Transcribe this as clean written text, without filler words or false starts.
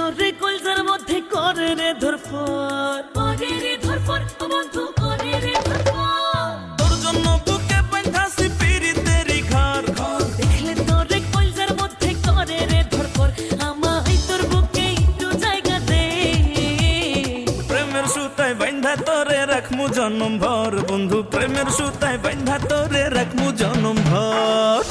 তোরে কলজার মধ্যে করে রে ধরফর, করে রে ধরফর ও বন্ধু করে রে ধরফর। তোর জন্য বুকে বাঁধাছি পিরিতেরি ঘর, দেখলে তোরে কলজার মধ্যে করে রে ধরফর, আমায় তোর বুকে একটু জায়গা দে। প্রেমের সুতায় বাঁধা তোরে রাখমু জনম ভর, বন্ধু প্রেমের সুতায় বাঁধা তোরে রাখমু জনম ভর।